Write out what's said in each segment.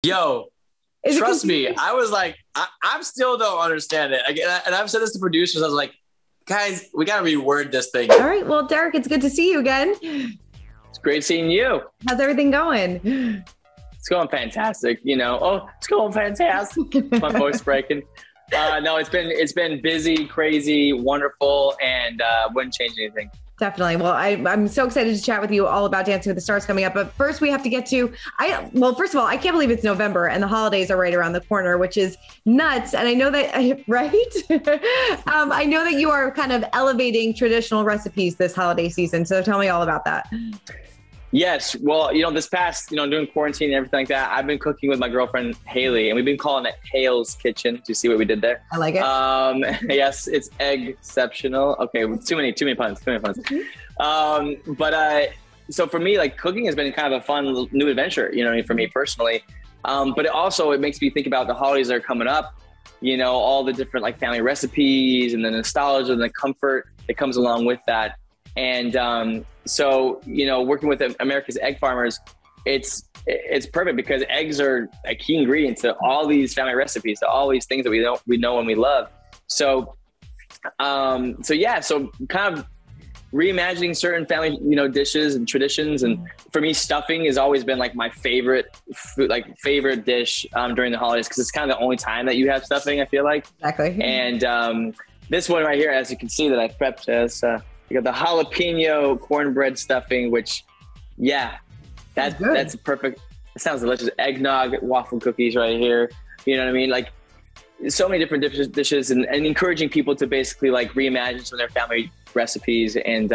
Yo, trust me. I was like, I still don't understand it. And I've said this to producers. I was like, guys, we got to reword this thing. All right. Well, Derick, it's good to see you again. It's great seeing you. How's everything going? It's going fantastic. It's going fantastic. My voice breaking. No, it's been busy, crazy, wonderful, and wouldn't change anything. Definitely. Well, I'm so excited to chat with you all about Dancing with the Stars coming up. But first, we have to get to, first of all, I can't believe it's November and the holidays are right around the corner, which is nuts. And I know that, right? I know that you are kind of elevating traditional recipes this holiday season. So tell me all about that. Yes. Well, this past, during quarantine and everything like that, I've been cooking with my girlfriend, Haley, and we've been calling it Hale's Kitchen. Do you see what we did there? I like it. Yes, it's egg-ceptional. Okay. Too many puns. So for me, like, cooking has been kind of a fun new adventure, for me personally. But it makes me think about the holidays that are coming up, all the different like family recipes and the nostalgia and the comfort that comes along with that. And so, working with America's egg farmers, it's perfect because eggs are a key ingredient to all these family recipes, to all these things that we know and we love. So kind of reimagining certain family, dishes and traditions. And for me, stuffing has always been like my favorite food, favorite dish during the holidays, because it's kind of the only time that you have stuffing, I feel like. Exactly. And this one right here, as you can see that I prepped as you got the jalapeno cornbread stuffing, which, that's perfect. It sounds delicious. Eggnog, waffle cookies right here. You know what I mean? Like, so many different dishes and encouraging people to basically like reimagine some of their family recipes. And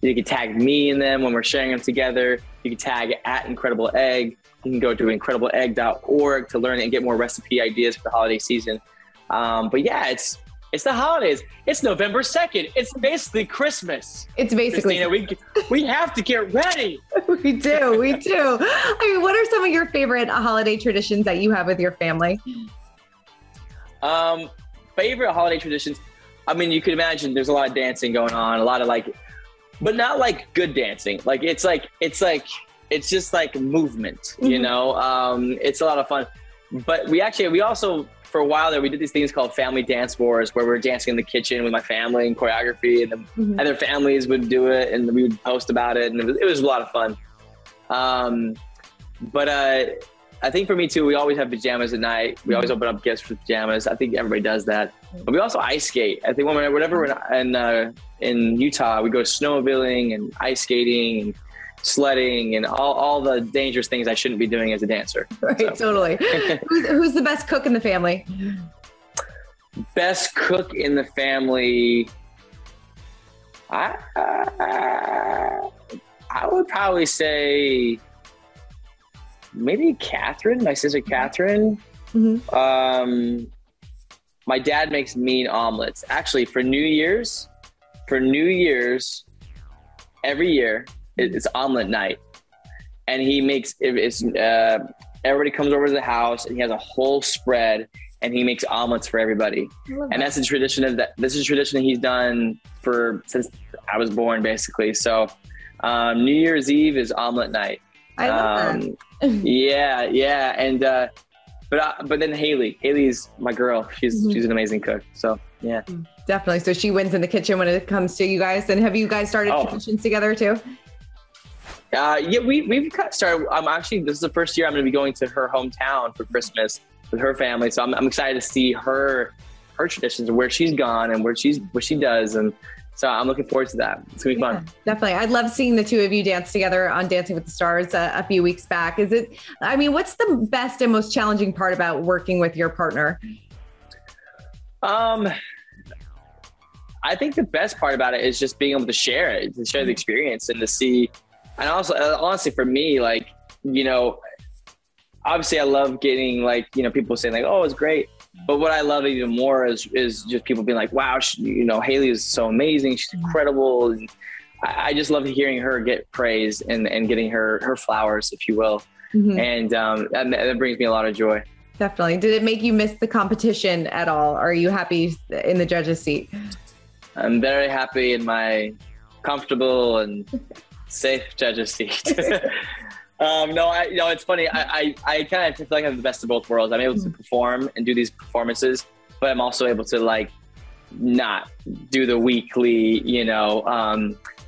you can tag me in them when we're sharing them together. You can tag @IncredibleEgg. You can go to incredibleegg.org to learn and get more recipe ideas for the holiday season. It's the holidays. It's November 2nd. It's basically Christmas. It's basically. Christina, we have to get ready. We do. I mean, what are some of your favorite holiday traditions that you have with your family? Favorite holiday traditions. I mean, you could imagine there's a lot of dancing going on, a lot of but not like good dancing. Like, it's just like movement, mm-hmm. It's a lot of fun. But we also, for a while there, we did these things called family dance wars, where we were dancing in the kitchen with my family and choreography, and then mm-hmm. other families would do it and we would post about it. And it was a lot of fun. I think for me too, we always have pajamas at night. We always open up gifts for pajamas. I think everybody does that. But we also ice skate. I think whenever we're in Utah, we go snowmobiling and ice skating and sledding and all the dangerous things I shouldn't be doing as a dancer. Right, so. Totally. Who's the best cook in the family? Best cook in the family? I would probably say maybe Catherine, my sister Catherine. Mm-hmm. My dad makes mean omelets. Actually, for New Year's, every year, it's omelet night. And he makes, everybody comes over to the house and he has a whole spread and he makes omelets for everybody. And that's a tradition this is a tradition he's done since I was born, basically. So New Year's Eve is omelet night. I love that. Yeah. And, but then Haley's my girl. She's an amazing cook. So yeah. Definitely. So she wins in the kitchen when it comes to you guys. And have you guys started traditions together too? We've started. Actually, this is the first year I'm going to be going to her hometown for Christmas with her family. So I'm excited to see her traditions and where she's gone and what she does. And so I'm looking forward to that. It's going to be fun. Definitely. I love seeing the two of you dance together on Dancing with the Stars a few weeks back. What's the best and most challenging part about working with your partner? I think the best part about it is just being able to share the experience and to see. And also, honestly, for me, obviously I love getting people saying oh, it's great. But what I love even more is just people being like, wow, Haley is so amazing. She's incredible. And I just love hearing her get praise and getting her flowers, if you will. Mm-hmm. And that brings me a lot of joy. Definitely. Did it make you miss the competition at all? Are you happy in the judge's seat? I'm very happy in my comfortable and safe judge's seat. No, it's funny. I kind of feel like I have the best of both worlds. I'm able to perform and do these performances, but I'm also able to like not do the weekly,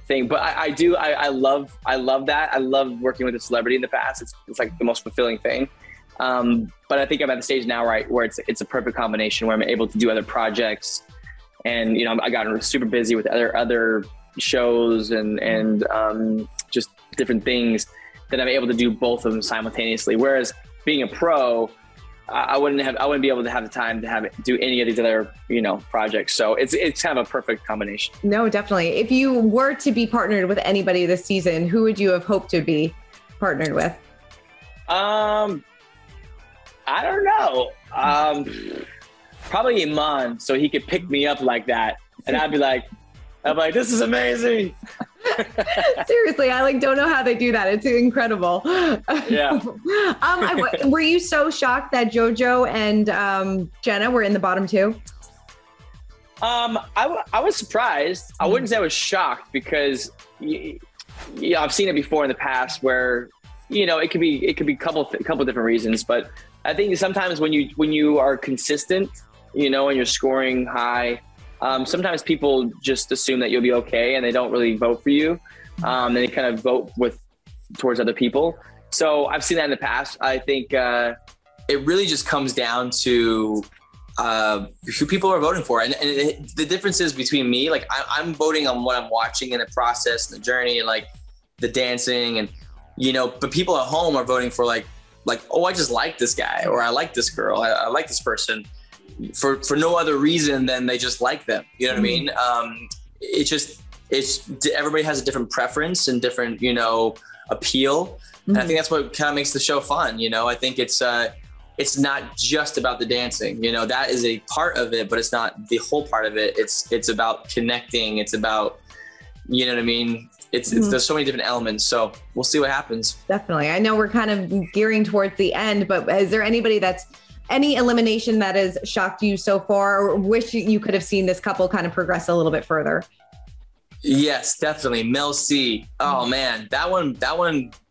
thing. But I love that. I love working with a celebrity in the past. It's like the most fulfilling thing. But I think I'm at the stage now, right, where it's a perfect combination where I'm able to do other projects, and I got super busy with other shows and just different things that I'm able to do both of them simultaneously. Whereas being a pro, I wouldn't be able to have the time to do any of these other projects. So it's kind of a perfect combination. No, definitely. If you were to be partnered with anybody this season, who would you have hoped to be partnered with? I don't know. Probably Munn, so he could pick me up like that, and I'd be like, this is amazing. Seriously, I don't know how they do that. It's incredible. Yeah. Were you so shocked that JoJo and Jenna were in the bottom two? I was surprised. I wouldn't say I was shocked because I've seen it before in the past where it could be a couple different reasons, but I think sometimes when you are consistent, and you're scoring high, sometimes people just assume that you'll be okay and they don't really vote for you. And they kind of vote towards other people. So I've seen that in the past. I think it really just comes down to who people are voting for. And the differences between me, I'm voting on what I'm watching in the process and the journey and the dancing and, but people at home are voting for oh, I just like this guy, or I like this girl. I like this person. For no other reason than they just like them. You know what I mean? It's everybody has a different preference and different, appeal. And I think that's what kind of makes the show fun. I think it's not just about the dancing, that is a part of it, but it's not the whole part of it. It's about connecting. It's about, you know what I mean? There's so many different elements. So we'll see what happens. Definitely. I know we're kind of gearing towards the end, but is there any elimination that has shocked you so far, or wish you could have seen this couple kind of progress a little bit further? Yes, definitely. Mel C. Oh man, that one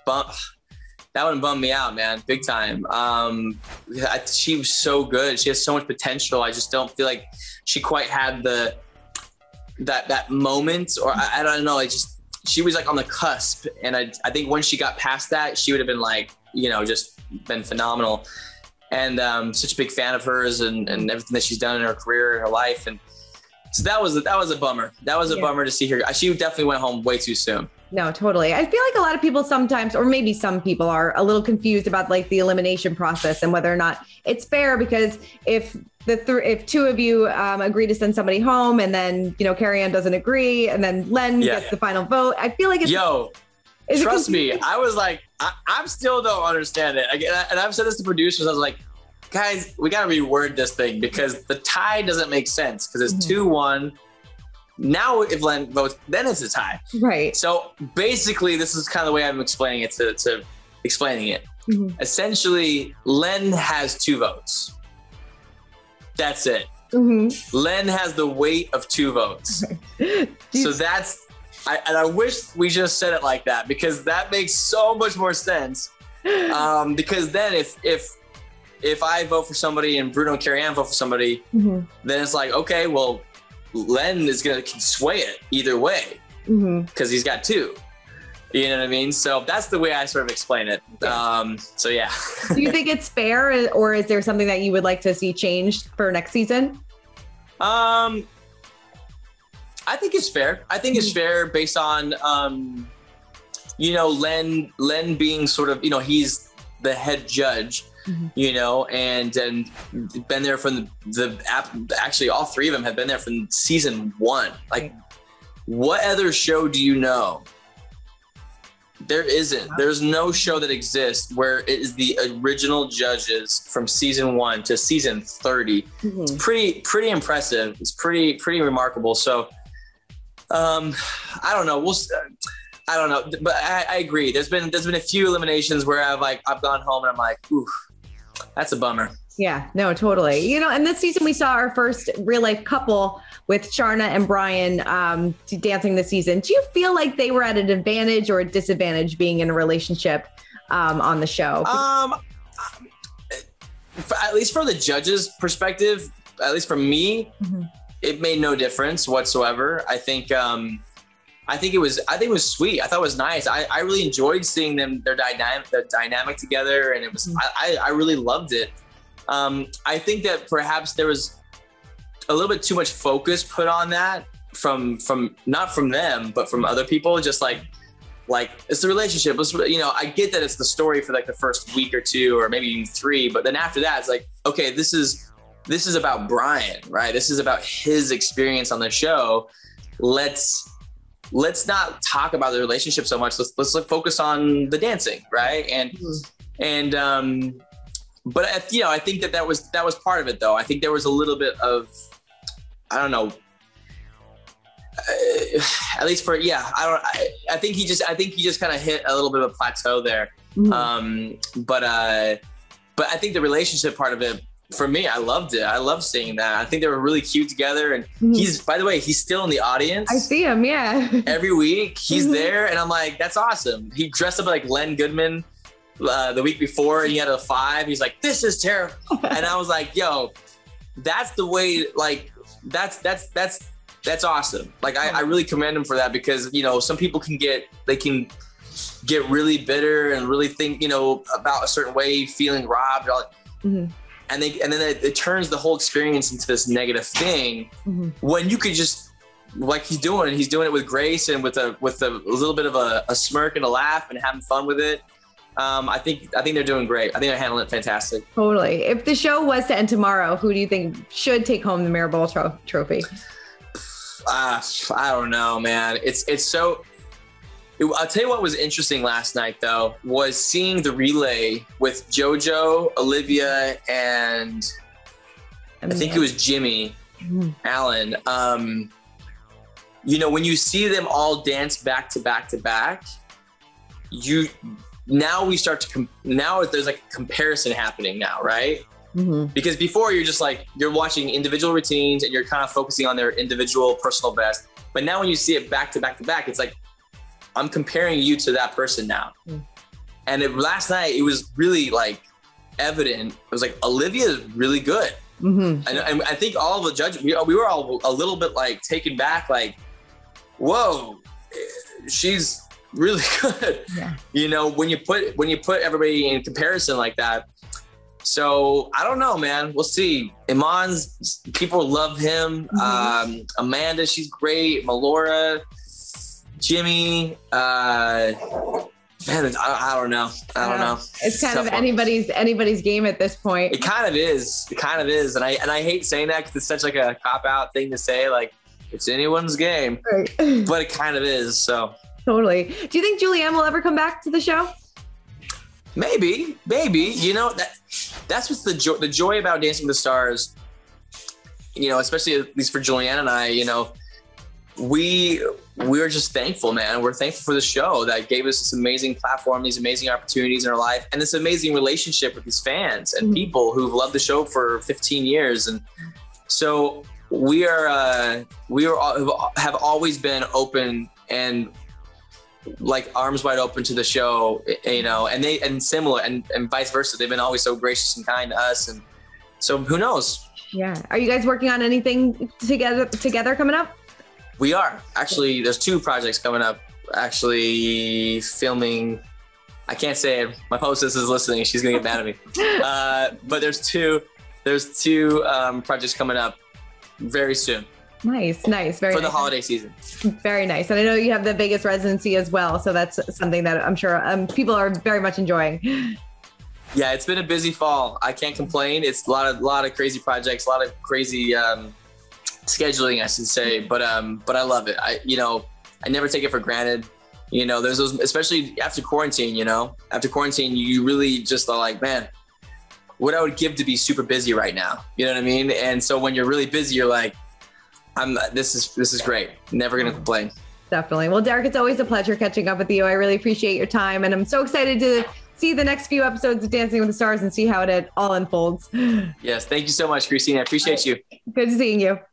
bummed me out, man, big time. She was so good. She has so much potential. I just don't feel like she quite had that moment, or I don't know. She was on the cusp, and I think when she got past that, she would have been just been phenomenal. And such a big fan of hers and everything that she's done in her career, in her life. And so that was a bummer. That was a bummer to see her. She definitely went home way too soon. No, totally. I feel like a lot of people sometimes, or maybe some people, are a little confused about the elimination process and whether or not it's fair, because if two of you agree to send somebody home and then, Carrie Ann doesn't agree and then Len gets the final vote, I feel like it's trust me, I was I still don't understand it. And I've said this to producers. I was like, guys, we got to reword this thing because the tie doesn't make sense because it's 2-1. Now, if Len votes, then it's a tie. Right. So basically, this is kind of the way I'm explaining it to explaining it. Essentially, Len has 2 votes. That's it. Len has the weight of 2 votes. So that's... I wish we just said it like that because that makes so much more sense. Because then if I vote for somebody and Bruno and Carrie Ann vote for somebody, then it's okay, well, Len is can sway it either way because he's got 2. You know what I mean? So that's the way I sort of explain it. So yeah. Do you think it's fair, or is there something that you would like to see changed for next season? I think it's fair. I think it's fair based on, Len being sort of, he's the head judge, and been there from actually all 3 of them have been there from season 1. What other show do you know? There isn't. There's no show that exists where it is the original judges from season 1 to season 30. It's pretty impressive. It's pretty remarkable. So, I don't know. I don't know, but I agree. There's been a few eliminations where I've gone home and I'm like, ooh, that's a bummer. Yeah, no, totally. And this season we saw our first real life couple with Sharna and Brian dancing this season. Do you feel like they were at an advantage or a disadvantage being in a relationship on the show? At least from the judges' perspective, at least for me, it made no difference whatsoever. I think it was sweet. I thought it was nice. I really enjoyed seeing their dynamic together, and it was I really loved it. I think that perhaps there was a little bit too much focus put on that from not from them, but from other people. Just like it's the relationship. I get that it's the story for like the first week or two, or maybe even 3, but then after that, it's like, okay, this is about Brian, right? This is about his experience on the show. Let's not talk about the relationship so much. Let's focus on the dancing, right? But I think that was part of it, though. I think there was a little bit of, I don't know. At least for I think he just kind of hit a little bit of a plateau there. But I think the relationship part of it, for me, I loved it. I love seeing that. I think they were really cute together. And by the way, he's still in the audience. I see him, yeah. Every week he's there, and I'm like, that's awesome. He dressed up like Len Goodman the week before, and he had a 5. He's like, this is terrible. And I was like, yo, that's the way. Like, that's awesome. Like, I really commend him for that, because, some people can get really bitter and really think, about a certain way, feeling robbed. And then it turns the whole experience into this negative thing, when you could just, like he's doing it with grace and with a little bit of a smirk and a laugh and having fun with it. I think they're doing great. I think they're handling it fantastic. Totally. If the show was to end tomorrow, who do you think should take home the Mirror Bowl trophy? I don't know, man. It's so. I'll tell you what was interesting last night, though, was seeing the relay with JoJo, Olivia, and I think it was Jimmy Allen. When you see them all dance back to back to back, now there's like a comparison happening now, right? Because before you're watching individual routines and you're kind of focusing on their individual personal best. But now when you see it back to back to back, it's like, I'm comparing you to that person now. And last night it was really like evident. It was like, Olivia is really good. And I think all of the judges, we were all a little bit like taken back, like, whoa, she's really good. When you put everybody in comparison like that. So I don't know, man. We'll see. Iman's, people love him. Amanda, she's great. Melora, Jimmy, man, I don't know. It's kind of anybody's game at this point. It kind of is. And I hate saying that because it's such like a cop-out thing to say, like it's anyone's game, right. But it kind of is. So totally. Do you think Julianne will ever come back to the show? Maybe. That's what's the joy about Dancing with the Stars. Especially at least for Julianne and I. We're just thankful, man. We're thankful for the show that gave us this amazing platform, these amazing opportunities in our life, and this amazing relationship with these fans and people who've loved the show for 15 years. And so we have always been open and like arms wide open to the show, and similar and vice versa. They've been always so gracious and kind to us. And so who knows? Yeah. Are you guys working on anything together coming up? We are. Actually, there's 2 projects coming up. Actually filming, I can't say it. My hostess is listening. She's going to get mad at me. But there's two projects coming up very soon. Nice. Very nice. For the holiday season. Very nice. And I know you have the Vegas residency as well. So that's something that I'm sure people are very much enjoying. Yeah, it's been a busy fall. I can't complain. It's a lot of crazy projects, a lot of crazy scheduling, I should say, but I love it. I never take it for granted. There's those, especially after quarantine. You really just are like, man, what I would give to be super busy right now. You know what I mean? And so when you're really busy, you're like, this is great. Never gonna complain. Definitely. Well, Derick, it's always a pleasure catching up with you. I really appreciate your time, and I'm so excited to see the next few episodes of Dancing with the Stars and see how it all unfolds. Yes, thank you so much, Christine. I appreciate you. Good seeing you.